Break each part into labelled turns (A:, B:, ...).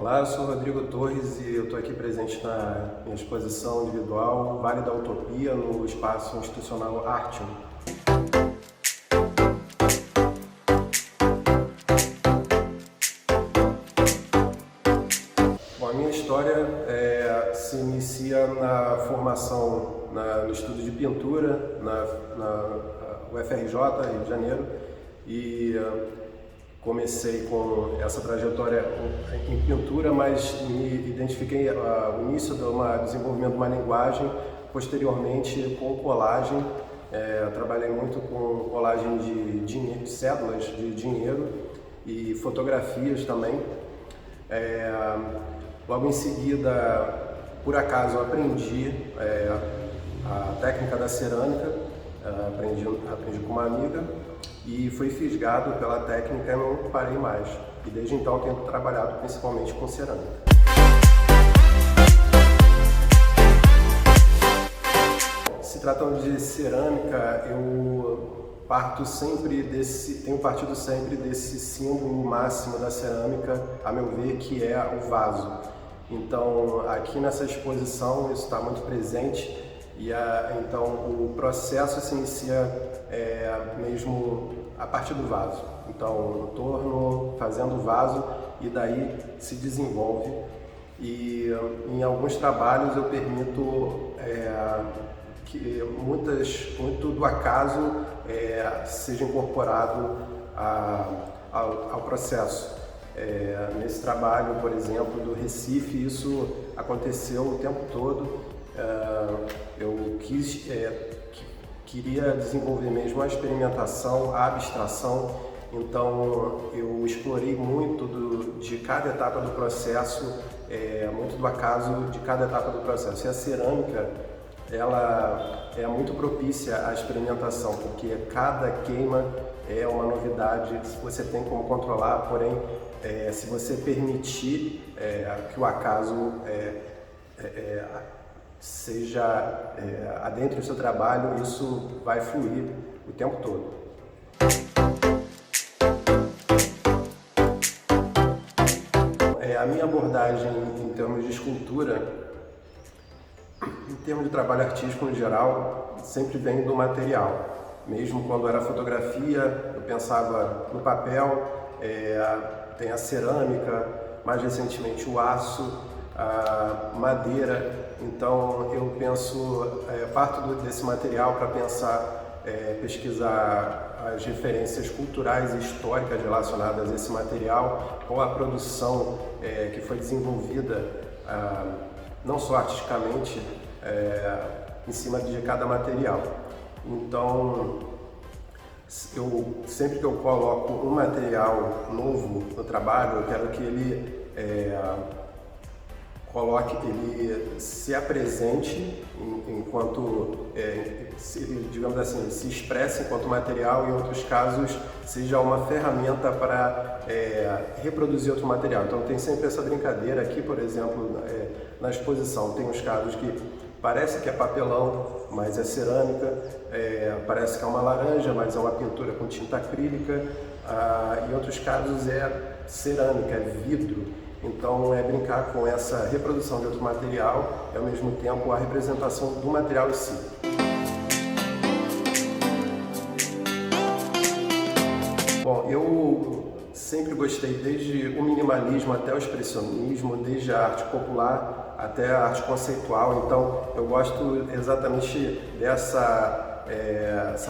A: Olá, eu sou Rodrigo Torres e eu estou aqui presente na minha exposição individual Vale da Utopia no espaço institucional Artium. Bom, a minha história se inicia na formação no estudo de pintura na UFRJ, Rio de Janeiro, e comecei com essa trajetória em pintura, mas me identifiquei o início do desenvolvimento de uma linguagem, posteriormente com colagem. Trabalhei muito com colagem de cédulas de dinheiro e fotografias também. Logo em seguida, por acaso, aprendi a técnica da cerâmica, aprendi com uma amiga e fui fisgado pela técnica e não parei mais. E desde então tenho trabalhado principalmente com cerâmica. Se tratando de cerâmica, eu tenho partido sempre desse símbolo máximo da cerâmica, a meu ver, que é o vaso. Então, aqui nessa exposição isso está muito presente e então o processo se inicia mesmo a partir do vaso. Então, no torno, fazendo o vaso e daí se desenvolve. E em alguns trabalhos eu permito que muito do acaso seja incorporado ao processo. Nesse trabalho, por exemplo, do Recife, isso aconteceu o tempo todo. Eu queria desenvolver mesmo a experimentação, a abstração, então eu explorei muito de cada etapa do processo, muito do acaso de cada etapa do processo. E a cerâmica, ela é muito propícia à experimentação, porque cada queima é uma novidade, você tem como controlar, porém, se você permitir que o acaso seja adentre do seu trabalho, isso vai fluir o tempo todo. A minha abordagem em termos de escultura, em termos de trabalho artístico no geral, sempre vem do material. Mesmo quando era fotografia, eu pensava no papel, tem a cerâmica, mais recentemente o aço, a madeira. Então eu parto desse material para pensar, pesquisar as referências culturais e históricas relacionadas a esse material, qual a produção que foi desenvolvida, não só artisticamente, em cima de cada material. Então, sempre que eu coloco um material novo no trabalho, eu quero que ele se apresente enquanto, digamos assim, se expresse enquanto material, e em outros casos seja uma ferramenta para reproduzir outro material. Então tem sempre essa brincadeira aqui, por exemplo, na exposição tem uns casos que parece que é papelão, mas é cerâmica, parece que é uma laranja, mas é uma pintura com tinta acrílica, em outros casos é cerâmica, é vidro. Então é brincar com essa reprodução de outro material e ao mesmo tempo a representação do material em si. Bom, eu sempre gostei desde o minimalismo até o expressionismo, desde a arte popular até a arte conceitual, então eu gosto exatamente essa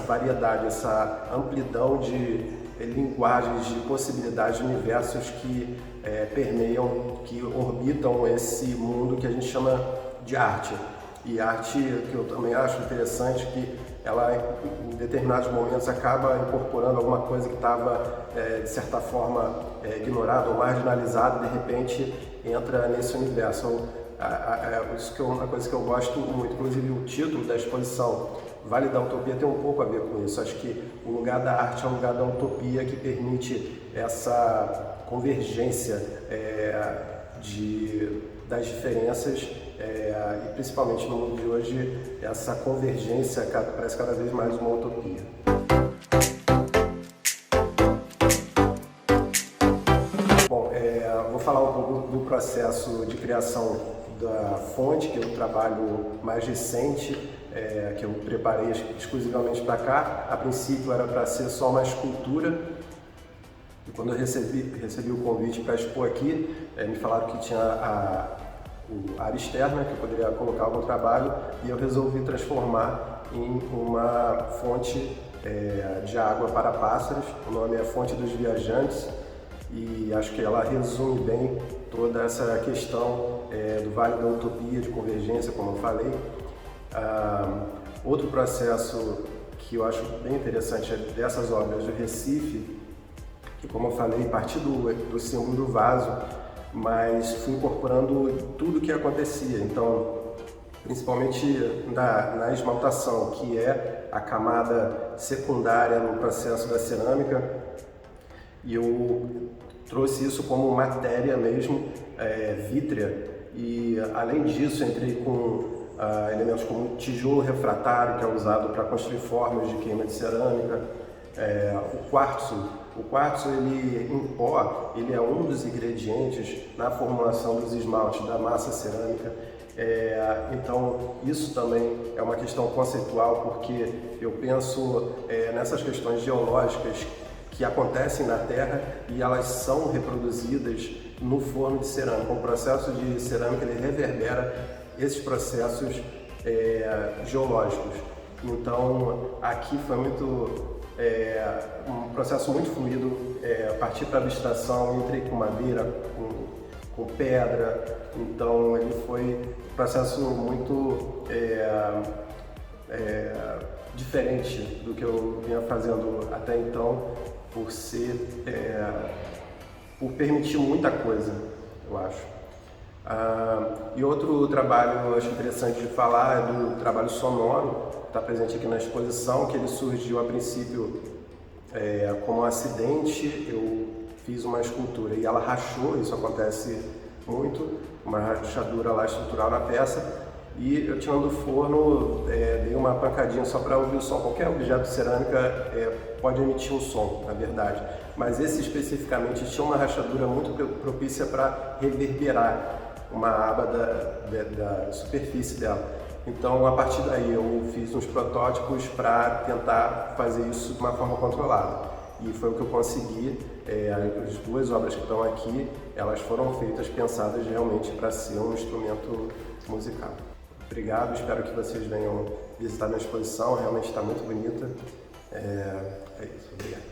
A: variedade, essa amplidão de linguagens, de possibilidades, de universos que permeiam, que orbitam esse mundo que a gente chama de arte. E arte, que eu também acho interessante, que ela em determinados momentos acaba incorporando alguma coisa que estava de certa forma ignorada ou marginalizada, de repente entra nesse universo. Isso é uma coisa que eu gosto muito, inclusive o título da exposição Vale da Utopia tem um pouco a ver com isso. Acho que o lugar da arte é um lugar da utopia que permite essa convergência das diferenças e principalmente no mundo de hoje essa convergência parece cada vez mais uma utopia. Bom, vou falar um pouco do processo de criação da fonte, que é o trabalho mais recente, que eu preparei exclusivamente para cá. A princípio era para ser só uma escultura, e quando eu recebi o convite para expor aqui, me falaram que tinha a área externa, que eu poderia colocar algum trabalho, e eu resolvi transformar em uma fonte de água para pássaros. O nome é Fonte dos Viajantes, e acho que ela resume bem toda essa questão do Vale da Utopia, de convergência, como eu falei. Outro processo que eu acho bem interessante é dessas obras do Recife, que, como eu falei, parti do símbolo do vaso, mas fui incorporando tudo o que acontecia. Então, principalmente na esmaltação, que é a camada secundária no processo da cerâmica, e eu trouxe isso como matéria mesmo, vítrea, e além disso entrei com elementos como tijolo refratário, que é usado para construir formas de queima de cerâmica, o quartzo ele, em pó, ele é um dos ingredientes na formulação dos esmaltes da massa cerâmica. Então isso também é uma questão conceitual, porque eu penso nessas questões geológicas que acontecem na Terra e elas são reproduzidas no forno de cerâmica. O processo de cerâmica ele reverbera esses processos geológicos. Então aqui foi um processo muito fluido, partir para a abstração, entrei com madeira, com pedra, então ele foi um processo muito diferente do que eu vinha fazendo até então, por permitir muita coisa, eu acho. E outro trabalho eu acho interessante de falar é do trabalho sonoro, que está presente aqui na exposição, que ele surgiu a princípio como um acidente. Eu fiz uma escultura e ela rachou, isso acontece muito, uma rachadura lá estrutural na peça, e eu tirando do forno, dei uma pancadinha só para ouvir o som. Qualquer objeto de cerâmica pode emitir um som, na verdade, mas esse especificamente tinha uma rachadura muito propícia para reverberar uma aba da superfície dela. Então, a partir daí, eu fiz uns protótipos para tentar fazer isso de uma forma controlada. E foi o que eu consegui. As duas obras que estão aqui, elas foram feitas, pensadas realmente para ser um instrumento musical. Obrigado, espero que vocês venham visitar minha exposição, realmente está muito bonita. É isso, obrigado.